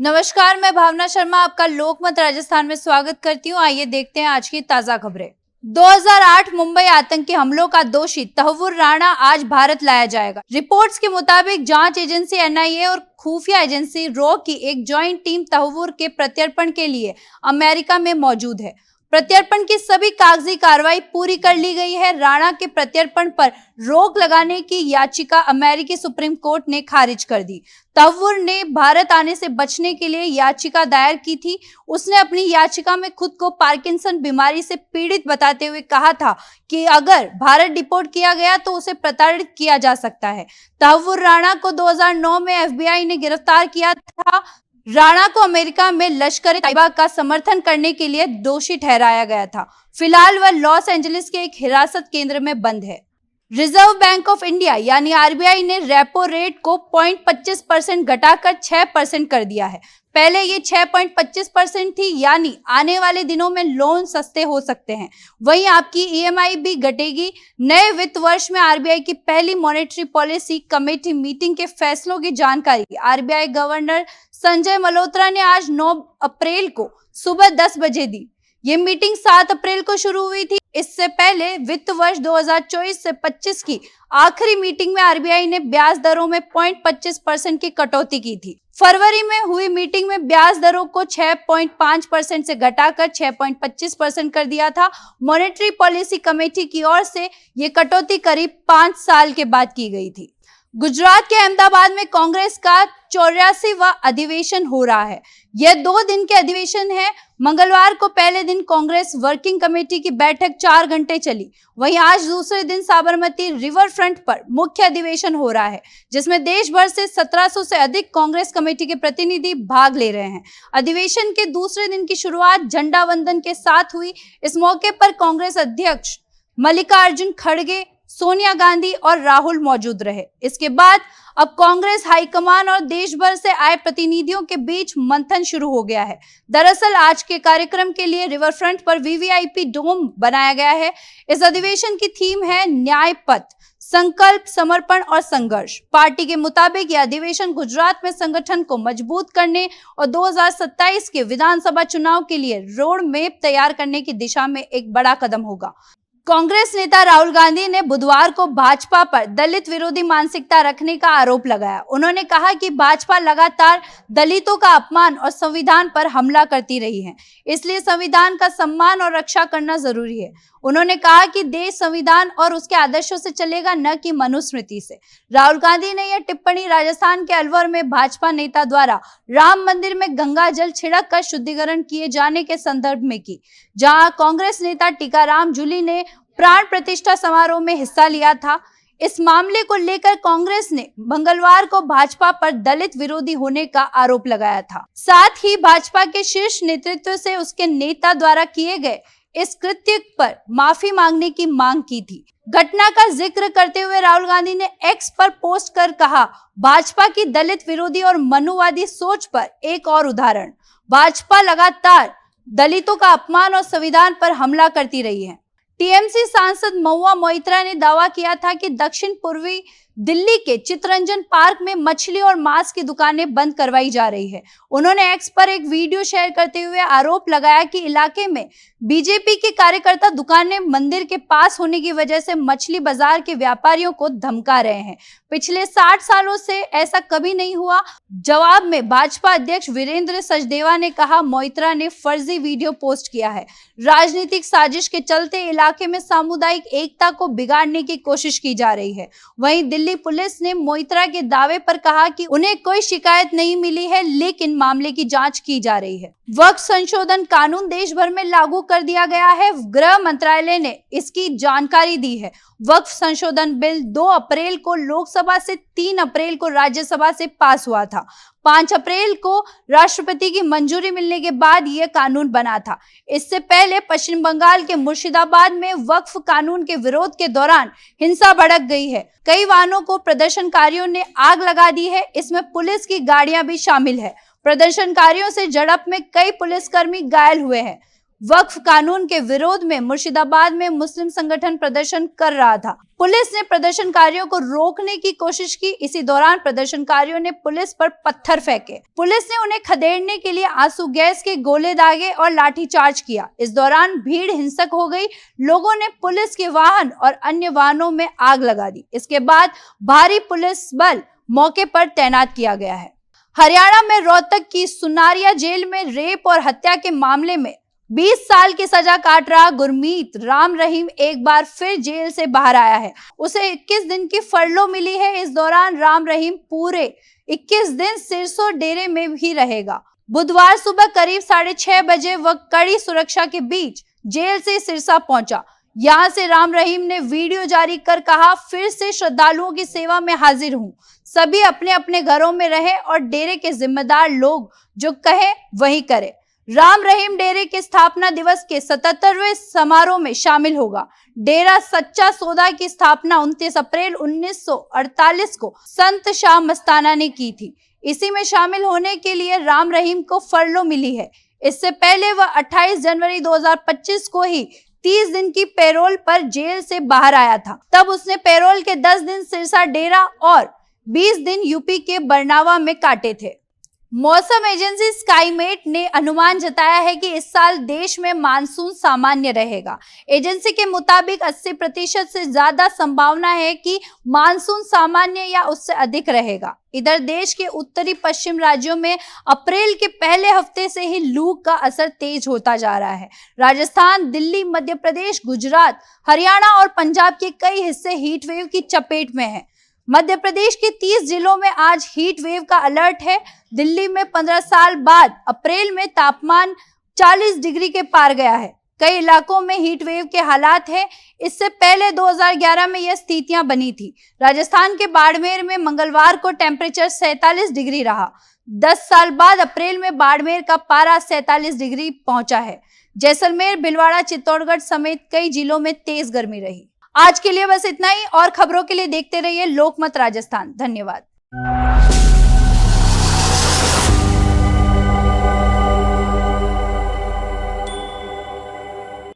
नमस्कार, मैं भावना शर्मा आपका लोकमत राजस्थान में स्वागत करती हूँ। आइए देखते हैं आज की ताजा खबरें। 2008 मुंबई आतंकी हमलों का दोषी तहव्वुर राणा आज भारत लाया जाएगा। रिपोर्ट्स के मुताबिक जांच एजेंसी एनआईए और खुफिया एजेंसी रॉ की एक ज्वाइंट टीम तहव्वुर के प्रत्यर्पण के लिए अमेरिका में मौजूद है। प्रत्यर्पण की सभी कागजी कार्रवाई पूरी कर ली गई है। राणा के प्रत्यर्पण पर रोक लगाने की याचिका अमेरिकी सुप्रीम कोर्ट ने खारिज कर दी। तहव्वुर ने भारत आने से बचने के लिए याचिका दायर की थी। उसने अपनी याचिका में खुद को पार्किंसन बीमारी से पीड़ित बताते हुए कहा था कि अगर भारत डिपोर्ट किया गया तो उसे प्रताड़ित किया जा सकता है। तहव्वुर राणा को 2009 में एफबीआई ने गिरफ्तार किया था। राणा को अमेरिका में लश्कर-ए-तैयबा का समर्थन करने के लिए दोषी ठहराया गया था। फिलहाल वह लॉस एंजलिस के एक हिरासत केंद्र में बंद है। रिजर्व बैंक ऑफ इंडिया यानी आरबीआई ने रेपो रेट को 0.25% घटाकर 6% कर दिया है। पहले ये 6.25% थी, यानी आने वाले दिनों में लोन सस्ते हो सकते हैं। वहीं आपकी ईएमआई भी घटेगी। नए वित्त वर्ष में आरबीआई की पहली मॉनेटरी पॉलिसी कमेटी मीटिंग के फैसलों की जानकारी आरबीआई गवर्नर संजय मल्होत्रा ने आज 9 अप्रैल को सुबह 10 बजे दी। ये मीटिंग 7 अप्रैल को शुरू हुई थी। इससे पहले वित्त वर्ष 2024 से 25 की आखिरी मीटिंग में आरबीआई ने ब्याज दरों में 0.25% की कटौती की थी। फरवरी में हुई मीटिंग में ब्याज दरों को 6.5% से घटाकर 6.25% कर दिया था। मॉनेटरी पॉलिसी कमेटी की ओर से ये कटौती करीब 5 साल के बाद की गई थी। गुजरात के अहमदाबाद में कांग्रेस का 84वां अधिवेशन हो रहा है। यह 2 दिन के अधिवेशन है। मंगलवार को पहले दिन कांग्रेस वर्किंग कमेटी की बैठक 4 घंटे चली। वहीं आज दूसरे दिन साबरमती रिवर फ्रंट पर मुख्य अधिवेशन हो रहा है, जिसमें देश भर से 1700 से अधिक कांग्रेस कमेटी के प्रतिनिधि भाग ले रहे हैं। अधिवेशन के दूसरे दिन की शुरुआत झंडा वंदन के साथ हुई। इस मौके पर कांग्रेस अध्यक्ष मल्लिकार्जुन खड़गे, सोनिया गांधी और राहुल मौजूद रहे। इसके बाद अब कांग्रेस हाईकमान और देश भर से आए प्रतिनिधियों के बीच मंथन शुरू हो गया है। दरअसल आज के कार्यक्रम के लिए रिवर फ्रंट पर वीवीआईपी डोम बनाया गया है। इस अधिवेशन की थीम है न्याय पथ, संकल्प, समर्पण और संघर्ष। पार्टी के मुताबिक यह अधिवेशन गुजरात में संगठन को मजबूत करने और 2027 के विधानसभा चुनाव के लिए रोड मैप तैयार करने की दिशा में एक बड़ा कदम होगा। कांग्रेस नेता राहुल गांधी ने बुधवार को भाजपा पर दलित विरोधी मानसिकता रखने का आरोप लगाया। उन्होंने कहा कि भाजपा लगातार दलितों का अपमान और संविधान पर हमला करती रही है, इसलिए संविधान का सम्मान और रक्षा करना जरूरी है। उन्होंने कहा कि देश संविधान और उसके आदर्शों से चलेगा, न कि मनुस्मृति से। राहुल गांधी ने यह टिप्पणी राजस्थान के अलवर में भाजपा नेता द्वारा राम मंदिर में गंगा जल छिड़क कर शुद्धिकरण किए जाने के संदर्भ में की, जहां कांग्रेस नेता टीकाराम जूली ने प्राण प्रतिष्ठा समारोह में हिस्सा लिया था। इस मामले को लेकर कांग्रेस ने मंगलवार को भाजपा पर दलित विरोधी होने का आरोप लगाया था। साथ ही भाजपा के शीर्ष नेतृत्व से उसके नेता द्वारा किए गए इस कृत्य पर माफी मांगने की मांग की थी। घटना का जिक्र करते हुए राहुल गांधी ने एक्स पर पोस्ट कर कहा, भाजपा की दलित विरोधी और मनुवादी सोच पर एक और उदाहरण। भाजपा लगातार दलितों का अपमान और संविधान पर हमला करती रही है। टीएमसी सांसद महुआ मोइत्रा ने दावा किया था कि दक्षिण पूर्वी दिल्ली के चित्तरंजन पार्क में मछली और मांस की दुकानें बंद करवाई जा रही है। उन्होंने एक्स पर एक वीडियो शेयर करते हुए आरोप लगाया कि इलाके में बीजेपी के कार्यकर्ता दुकानें मंदिर के पास होने की वजह से मछली बाजार के व्यापारियों को धमका रहे हैं। पिछले 60 सालों से ऐसा कभी नहीं हुआ। जवाब में भाजपा अध्यक्ष वीरेंद्र सचदेवा ने कहा, मोइत्रा ने फर्जी वीडियो पोस्ट किया है। राजनीतिक साजिश के चलते इलाके में सामुदायिक एकता को बिगाड़ने की कोशिश की जा रही है। वहीं दिल्ली पुलिस ने मोइत्रा के दावे पर कहा कि उन्हें कोई शिकायत नहीं मिली है, लेकिन मामले की जांच की जा रही है। वक्फ संशोधन कानून देश भर में लागू कर दिया गया है। गृह मंत्रालय ने इसकी जानकारी दी है। वक्फ संशोधन बिल 2 अप्रैल को लोकसभा से 3 अप्रैल को राज्यसभा से पास हुआ था। 5 अप्रैल को राष्ट्रपति की मंजूरी मिलने के बाद यह कानून बना था। इससे पहले पश्चिम बंगाल के मुर्शिदाबाद में वक्फ कानून के विरोध के दौरान हिंसा भड़क गई है। कई वाहनों को प्रदर्शनकारियों ने आग लगा दी है। इसमें पुलिस की गाड़ियां भी शामिल है। प्रदर्शनकारियों से झड़प में कई पुलिसकर्मी घायल हुए हैं। वक्फ कानून के विरोध में मुर्शिदाबाद में मुस्लिम संगठन प्रदर्शन कर रहा था। पुलिस ने प्रदर्शनकारियों को रोकने की कोशिश की। इसी दौरान प्रदर्शनकारियों ने पुलिस पर पत्थर फेंके। पुलिस ने उन्हें खदेड़ने के लिए आंसू गैस के गोले दागे और लाठीचार्ज किया। इस दौरान भीड़ हिंसक हो गई। लोगों ने पुलिस के वाहन और अन्य वाहनों में आग लगा दी। इसके बाद भारी पुलिस बल मौके पर तैनात किया गया है। हरियाणा में रोहतक की सुनारिया जेल में रेप और हत्या के मामले में 20 साल की सजा काट रहा गुरमीत राम रहीम एक बार फिर जेल से बाहर आया है। उसे 21 दिन की फरलो मिली है। इस दौरान राम रहीम पूरे 21 दिन सिरसों डेरे में भी रहेगा। बुधवार सुबह करीब 6:30 बजे वह कड़ी सुरक्षा के बीच जेल से सिरसा पहुंचा। यहां से राम रहीम ने वीडियो जारी कर कहा, फिर से श्रद्धालुओं की सेवा में हाजिर हूं। सभी अपने अपने घरों में रहे और डेरे के जिम्मेदार लोग जो कहे वही करे। राम रहीम डेरे के स्थापना दिवस के 77वें समारोह में शामिल होगा। डेरा सच्चा सौदा की स्थापना 29 अप्रैल 1948 को संत शाह मस्ताना ने की थी। इसी में शामिल होने के लिए राम रहीम को फरलो मिली है। इससे पहले वह 28 जनवरी 2025 को ही 30 दिन की पैरोल पर जेल से बाहर आया था। तब उसने पैरोल के 10 दिन सिरसा डेरा और 20 दिन यूपी के बरनावा में काटे थे। मौसम एजेंसी स्काईमेट ने अनुमान जताया है कि इस साल देश में मानसून सामान्य रहेगा। एजेंसी के मुताबिक 80% से ज्यादा संभावना है कि मानसून सामान्य या उससे अधिक रहेगा। इधर देश के उत्तरी पश्चिम राज्यों में अप्रैल के पहले हफ्ते से ही लू का असर तेज होता जा रहा है। राजस्थान, दिल्ली, मध्य प्रदेश, गुजरात, हरियाणा और पंजाब के कई हिस्से हीट वेव की चपेट में हैं। मध्य प्रदेश के 30 जिलों में आज हीट वेव का अलर्ट है। दिल्ली में 15 साल बाद अप्रैल में तापमान 40 डिग्री के पार गया है। कई इलाकों में हीट वेव के हालात हैं। इससे पहले 2011 में यह स्थितियां बनी थी। राजस्थान के बाड़मेर में मंगलवार को टेम्परेचर 47 डिग्री रहा। 10 साल बाद अप्रैल में बाड़मेर का पारा 47 डिग्री पहुंचा है। जैसलमेर, भिलवाड़ा, चित्तौड़गढ़ समेत कई जिलों में तेज गर्मी रही। आज के लिए बस इतना ही। और खबरों के लिए देखते रहिए लोकमत राजस्थान। धन्यवाद।